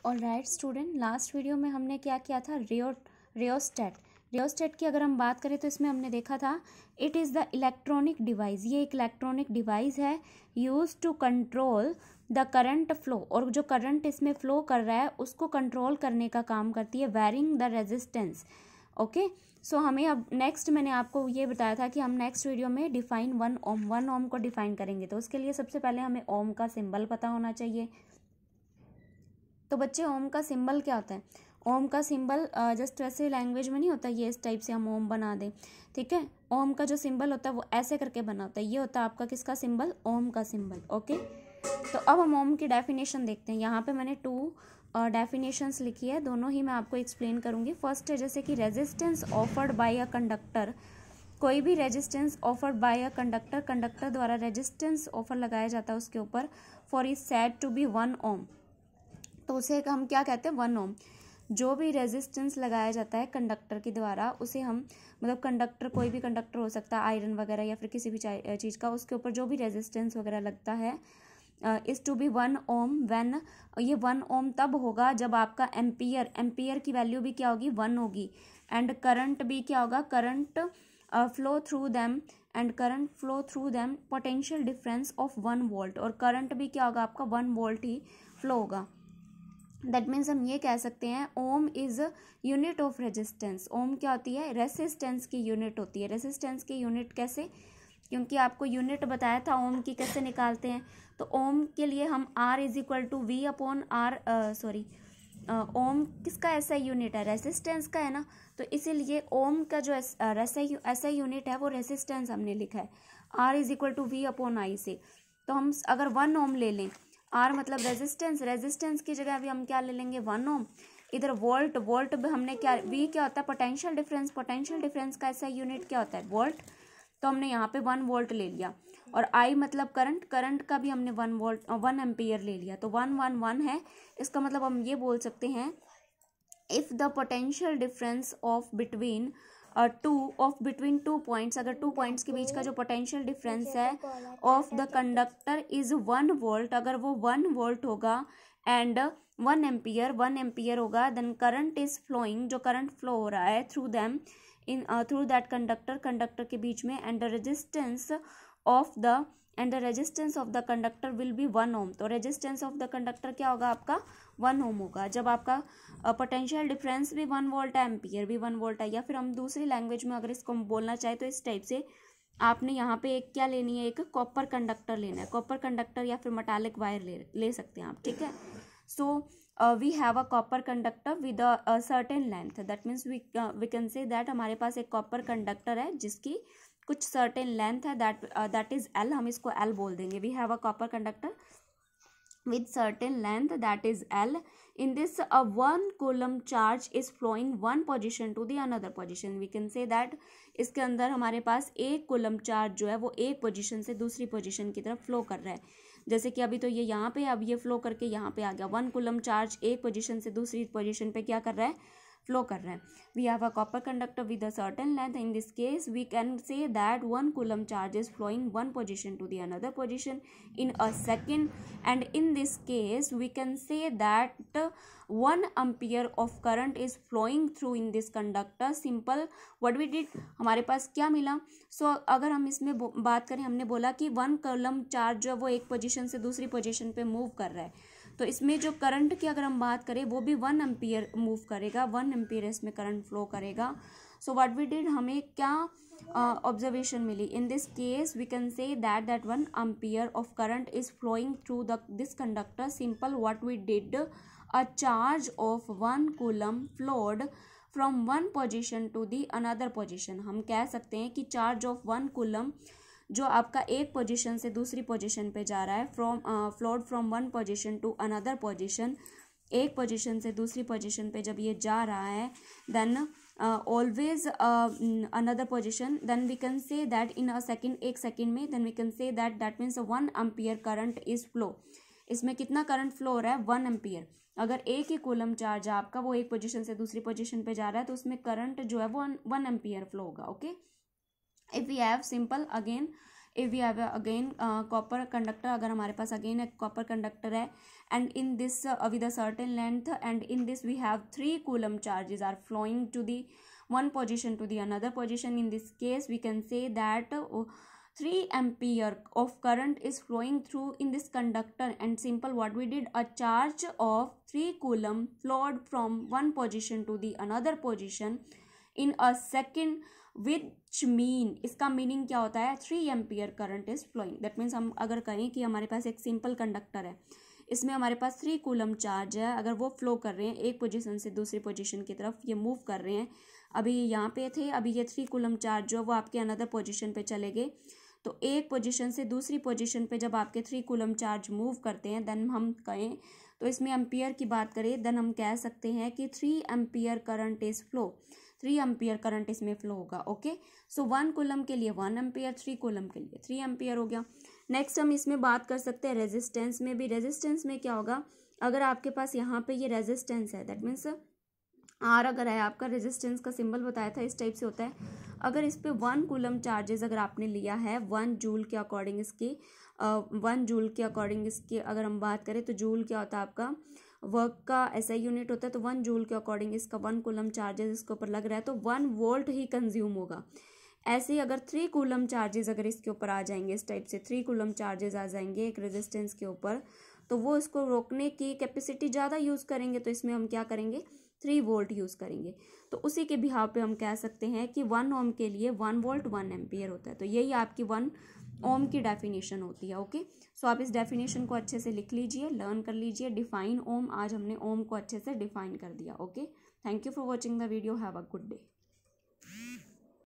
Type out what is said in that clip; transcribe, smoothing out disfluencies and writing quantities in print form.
Alright student, last video में हमने क्या किया था, रियोस्टेट की अगर हम बात करें तो इसमें हमने देखा था it is the electronic device. ये एक इलेक्ट्रॉनिक डिवाइस है use to control the current flow, और जो करंट इसमें फ्लो कर रहा है उसको कंट्रोल करने का काम करती है वेरिंग द रेजिस्टेंस। ओके, सो हमें अब नेक्स्ट मैंने आपको ये बताया था कि हम नेक्स्ट वीडियो में डिफाइन 1 ओम को डिफाइन करेंगे। तो उसके लिए सबसे पहले हमें ओम का सिंबल पता होना चाहिए। तो बच्चे, ओम का सिंबल क्या होता है? ओम का सिंबल जस्ट वैसे लैंग्वेज में नहीं होता, ये इस टाइप से हम ओम बना दें, ठीक है। ओम का जो सिंबल होता है वो ऐसे करके बना होता है, ये होता है आपका किसका सिंबल? ओम का सिंबल। ओके, तो अब हम ओम की डेफिनेशन देखते हैं। यहाँ पे मैंने 2 डेफिनेशंस लिखी है, दोनों ही मैं आपको एक्सप्लेन करूँगी। फर्स्ट है जैसे कि resistance offered by a conductor. कोई भी resistance offered by a conductor, conductor द्वारा रेजिस्टेंस ऑफर लगाया जाता है उसके ऊपर, for is said to be 1 ohm. तो उसे हम क्या कहते हैं? 1 ओम। जो भी रेजिस्टेंस लगाया जाता है कंडक्टर के द्वारा, उसे हम मतलब कंडक्टर, कोई भी कंडक्टर हो सकता है, आयरन वगैरह या फिर किसी भी चीज़ का, उसके ऊपर जो भी रेजिस्टेंस वगैरह लगता है is to be 1 ohm when, ये 1 ओम तब होगा जब आपका एम्पियर की वैल्यू भी क्या होगी? 1 होगी। एंड करंट भी क्या होगा? Current flow through them, and current flow through them potential difference of 1 volt, और करंट भी क्या होगा आपका? 1 वोल्ट ही फ्लो होगा। दैट मीन्स हम ये कह सकते हैं ओम इज यूनिट ऑफ रेजिस्टेंस। ओम क्या होती है? रेसिस्टेंस की यूनिट होती है। रेसिस्टेंस की यूनिट कैसे? क्योंकि आपको यूनिट बताया था ओम की कैसे निकालते हैं। तो ओम के लिए हम R is equal to V upon R, ohm किसका ऐसा यूनिट है? रेसिस्टेंस का है ना। तो इसीलिए ओम का जो ऐसा यूनिट है वो रेसिस्टेंस हमने लिखा है, R is equal to V upon I से। तो हम अगर 1 ओम ले लें, R मतलब रेजिस्टेंस की जगह अभी हम क्या ले लेंगे? 1 ओम। इधर वोल्ट हमने क्या, V क्या होता है? पोटेंशियल डिफरेंस का ऐसा यूनिट क्या होता है? वोल्ट। तो हमने यहाँ पे 1 वोल्ट ले लिया, और I मतलब करंट का भी हमने 1 एम्पियर ले लिया। तो 1 है, इसका मतलब हम ये बोल सकते हैं if the potential difference of between between 2 points, अगर 2 पॉइंट्स के बीच का जो पोटेंशियल डिफरेंस है of the conductor is 1 volt, अगर वो 1 वोल्ट होगा एंड 1 एम्पियर होगा, देन करंट इज फ्लोइंग, जो करंट फ्लो हो रहा है through them through that conductor के बीच में, and the resistance of the conductor will be 1 ohm. तो रेजिस्टेंस ऑफ द कंडक्टर क्या होगा आपका? 1 ओम होगा। जब आपका पोटेंशियल डिफरेंस भी 1 वोल्ट है, एम्पियर भी 1 वोल्ट है, या फिर हम दूसरी लैंग्वेज में अगर इसको बोलना चाहे तो इस टाइप से आपने यहाँ पे एक क्या लेनी है? एक कॉपर कंडक्टर लेना है। कॉपर कंडक्टर या फिर मेटालिक वायर ले सकते हैं आप, ठीक है। So we have a copper conductor with a certain length, that means we can say that हमारे पास एक कॉपर कंडक्टर है जिसकी कुछ सर्टेन लेंथ है, दैट इज L, हम इसको L बोल देंगे। We have a copper conductor with certain length that is L. In this, a 1 coulomb charge is flowing one position to the another position. We can say that इसके अंदर हमारे पास 1 coulomb charge जो है वो एक position से दूसरी position की तरफ फ्लो कर रहा है। जैसे कि अभी तो ये यहाँ पे, अब ये फ्लो करके यहाँ पे आ गया। 1 कूलम चार्ज एक पोजीशन से दूसरी पोजीशन पे क्या कर रहा है? फ्लो कर रहा है। We have a copper conductor with a certain length. In this case we can say that 1 coulomb charge is flowing 1 position to the another position in a second, and in this case we can say that 1 ampere of current is flowing through in this conductor. Simple, what we did, हमारे पास क्या मिला? So अगर हम इसमें बात करें, हमने बोला कि 1 कूलम चार्ज जो है वो एक पोजीशन से दूसरी पोजीशन पे मूव कर रहा है। तो इसमें जो करंट की अगर हम बात करें वो भी 1 एम्पियर मूव करेगा, 1 एम्पियर इसमें करंट फ्लो करेगा। सो व्हाट वी डिड, हमें क्या ऑब्जर्वेशन मिली? In this case we can say that 1 ampere of current is flowing through this conductor. Simple, what we did, a charge of 1 coulomb flowed from 1 position to the another position. हम कह सकते हैं कि charge of 1 coulomb जो आपका एक position से दूसरी पोजीशन पे जा रहा है, flowed from 1 position to another position, एक पोजीशन से दूसरी पोजीशन पे जब ये जा रहा है, then always another position, then we can say that in a second, एक सेकेंड में, then we can say that means 1 ampere current is flow. इसमें कितना करंट फ्लो हो रहा है? 1 एम्पियर। अगर एक ही कूलम चार्ज आपका वो एक पोजीशन से दूसरी पोजीशन पे जा रहा है तो उसमें करंट जो है वो 1 एम्पियर फ्लो होगा। Okay, if we have simple again, if we have again copper conductor, अगर हमारे पास अगेन एक कॉपर कंडक्टर है and in this with a certain length and in this we have 3 coulomb charges are flowing to the one position to the another position. In this case we can say that 3 ampere of current is flowing through in this conductor, and simple what we did, a charge of 3 coulomb flowed from one position to the another position in a second, which mean, इसका meaning क्या होता है, 3 ampere current is flowing. That means हम अगर कहें कि हमारे पास एक सिंपल कंडक्टर है, इसमें हमारे पास 3 कूलम चार्ज है, अगर वो फ्लो कर रहे हैं एक पोजीशन से दूसरी पोजीशन की तरफ, ये मूव कर रहे हैं, अभी यहाँ पे थे, अभी ये 3 कूलम चार्ज जो वो आपके अनदर पोजीशन पे चले गए. तो एक पोजीशन से दूसरी पोजीशन पे जब आपके 3 कूलम चार्ज मूव करते हैं, देन हम कहें तो इसमें एम्पियर की बात करें, देन हम कह सकते हैं कि 3 ampere current is flow, 3 ampere current इसमें फ्लो होगा. ओके, सो 1 कूलम के लिए 1 एम्पियर, 3 कूलम के लिए 3 एम्पियर हो गया. नेक्स्ट हम इसमें बात कर सकते हैं रेजिस्टेंस में भी. रेजिस्टेंस में क्या होगा, अगर आपके पास यहाँ पे ये रेजिस्टेंस है, दैट मीन्स आर अगर है आपका, रेजिस्टेंस का सिंबल बताया था इस टाइप से होता है. अगर इस पे 1 कूलम चार्जेस अगर आपने लिया है 1 जूल के अकॉर्डिंग, इसकी 1 जूल के अकॉर्डिंग इसकी अगर हम बात करें तो जूल क्या होता है आपका वर्क का एसआई यूनिट होता है, तो 1 जूल के अकॉर्डिंग इसका 1 कूलम चार्जेस इसके ऊपर लग रहा है तो 1 वोल्ट ही कंज्यूम होगा. ऐसे ही अगर 3 कूलम चार्जेस अगर इसके ऊपर आ जाएंगे, इस टाइप से 3 कूलम चार्जेस आ जाएंगे एक रेजिस्टेंस के ऊपर, तो वो इसको रोकने की कैपेसिटी ज़्यादा यूज़ करेंगे, तो इसमें हम क्या करेंगे 3 वोल्ट यूज़ करेंगे. तो उसी के बिहाव पे हम कह सकते हैं कि 1 ओम के लिए 1 वोल्ट 1 एम्पियर होता है. तो यही आपकी 1 ओम की डेफिनेशन होती है. ओके, सो आप इस डेफिनेशन को अच्छे से लिख लीजिए, लर्न कर लीजिए. डिफाइन ओम, आज हमने ओम को अच्छे से डिफाइन कर दिया. Okay, thank you for watching the video, have a good day.